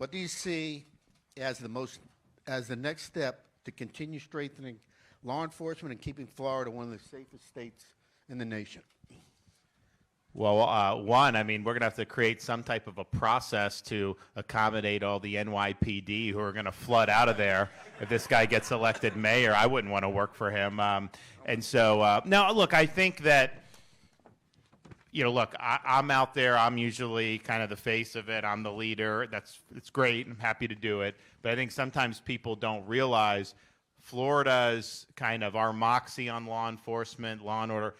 What do you see as the next step to continue strengthening law enforcement and keeping Florida one of the safest states in the nation? Well, one, I mean, we're going to have to create some type of a process to accommodate all the NYPD who are going to flood out of there if this guy gets elected mayor. I wouldn't want to work for him. No, look, I think that, look, I'm out there. I'm usually kind of the face of it. I'm the leader. It's great. I'm happy to do it. But I think sometimes people don't realize Florida's kind of our moxie on law enforcement, law and order.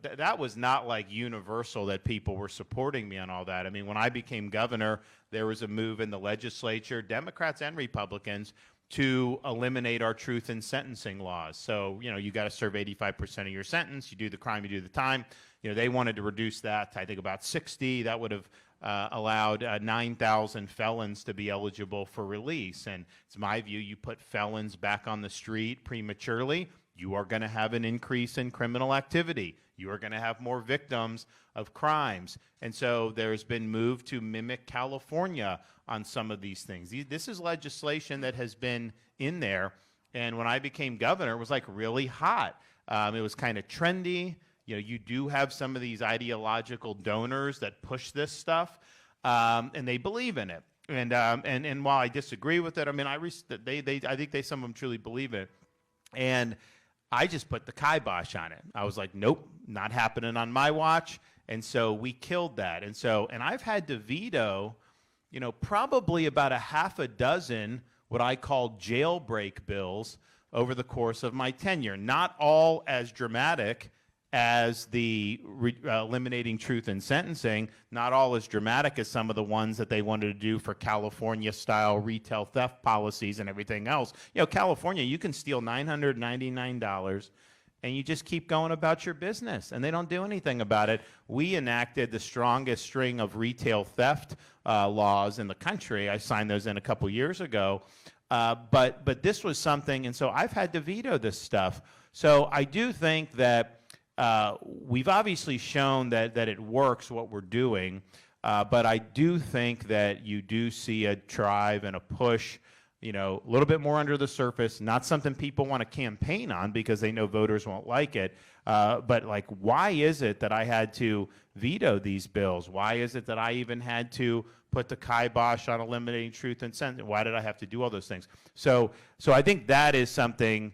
That was not like universal that people were supporting me on all that. I mean, when I became governor, there was a move in the legislature, Democrats and Republicans, to eliminate our truth in sentencing laws. So, you got to serve 85% of your sentence. You do the crime, you do the time. They wanted to reduce that to, I think, about 60. That would have allowed 9,000 felons to be eligible for release. And it's my view, you put felons back on the street prematurely, you are going to have an increase in criminal activity. You are going to have more victims of crimes. And so there's been move to mimic California on some of these things. This is legislation that has been in there. And when I became governor, it was like really hot. It was kind of trendy. You do have some of these ideological donors that push this stuff, and they believe in it. And while I disagree with it, I mean, I think some of them truly believe it. And I just put the kibosh on it. I was like, nope, not happening on my watch. And so we killed that. And I've had to veto, probably about a half a dozen what I call jailbreak bills over the course of my tenure. Not all as dramatic as the eliminating truth in sentencing, not all as dramatic as some of the ones that they wanted to do for California-style retail theft policies and everything else. California, you can steal $999 and you just keep going about your business, and they don't do anything about it. We enacted the strongest string of retail theft laws in the country. I signed those in a couple years ago. But this was something, and so I've had to veto this stuff. So I do think that we've obviously shown that it works, what we're doing, but I do think that you do see a drive and a push, a little bit more under the surface, not something people want to campaign on because they know voters won't like it, but like, why is it that I had to veto these bills? Why is it that I even had to put the kibosh on eliminating truth and sentencing? Why did I have to do all those things? So I think that is something,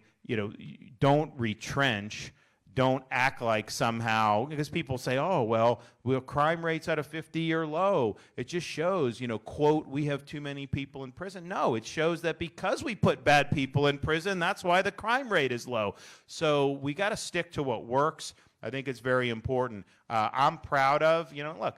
don't retrench. Don't act like somehow, because people say, oh, well, crime rate's at a 50-year low. It just shows, quote, we have too many people in prison. No, it shows that because we put bad people in prison, that's why the crime rate is low. So we got to stick to what works. I think it's very important. I'm proud of, look,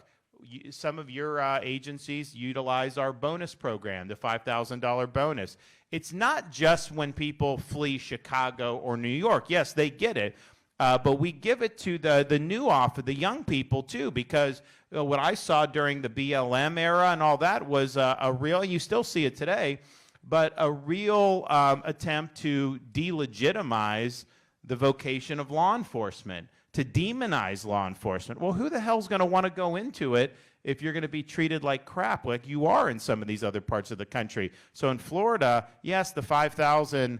some of your agencies utilize our bonus program, the $5,000 bonus. It's not just when people flee Chicago or New York. Yes, they get it. But we give it to the new offer, the young people too, because what I saw during the BLM era and all that was a real, you still see it today, but a real attempt to delegitimize the vocation of law enforcement, to demonize law enforcement. Well, who the hell's going to want to go into it if you're going to be treated like crap, like you are in some of these other parts of the country? So in Florida, yes, the 5,000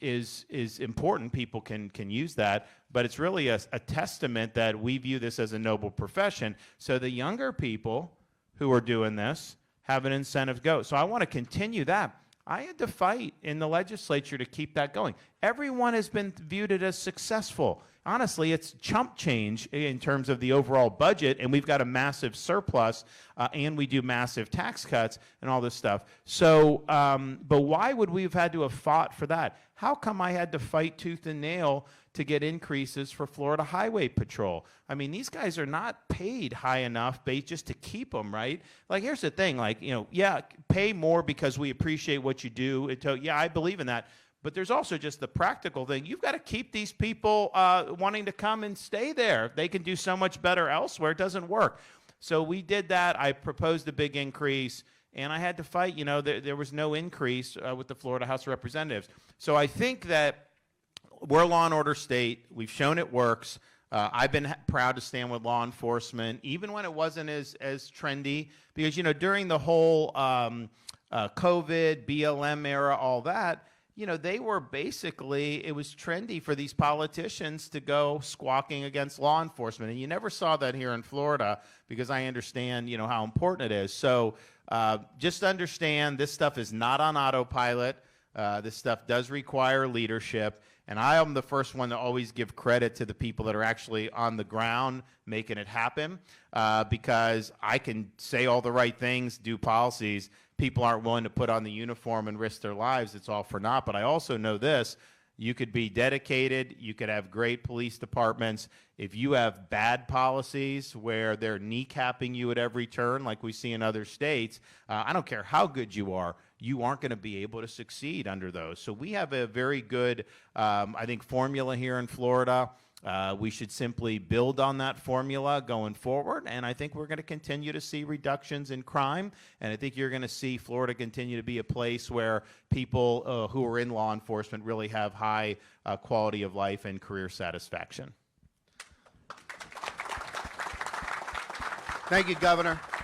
is important. People can use that, but it's really a testament that we view this as a noble profession. So the younger people who are doing this have an incentive to go. So I want to continue that. I had to fight in the legislature to keep that going. Everyone has been viewed it as successful. Honestly, it's chump change in terms of the overall budget, and we've got a massive surplus, and we do massive tax cuts and all this stuff. So, but why would we have had to have fought for that? How come I had to fight tooth and nail to get increases for Florida Highway Patrol? I mean, these guys are not paid high enough just to keep them, right? Like, here's the thing, like, yeah, pay more because we appreciate what you do. Yeah, I believe in that. But there's also just the practical thing. You've got to keep these people wanting to come and stay there. They can do so much better elsewhere. It doesn't work. So we did that. I proposed a big increase, and I had to fight. There was no increase with the Florida House of Representatives. So I think that we're a law and order state. We've shown it works. I've been proud to stand with law enforcement, even when it wasn't as trendy, because, you know, during the whole COVID, BLM era, all that, you know, they were basically, it was trendy for these politicians to go squawking against law enforcement. And you never saw that here in Florida, because I understand, you know, how important it is. So just understand this stuff is not on autopilot. This stuff does require leadership. And I am the first one to always give credit to the people that are actually on the ground making it happen, because I can say all the right things, do policies. People aren't willing to put on the uniform and risk their lives. It's all for naught. But I also know this. You could be dedicated. You could have great police departments. If you have bad policies where they're kneecapping you at every turn, like we see in other states, I don't care how good you are, you aren't going to be able to succeed under those. So we have a very good, I think, formula here in Florida. We should simply build on that formula going forward, and I think we're going to continue to see reductions in crime, and I think you're going to see Florida continue to be a place where people who are in law enforcement really have high quality of life and career satisfaction. Thank you, Governor.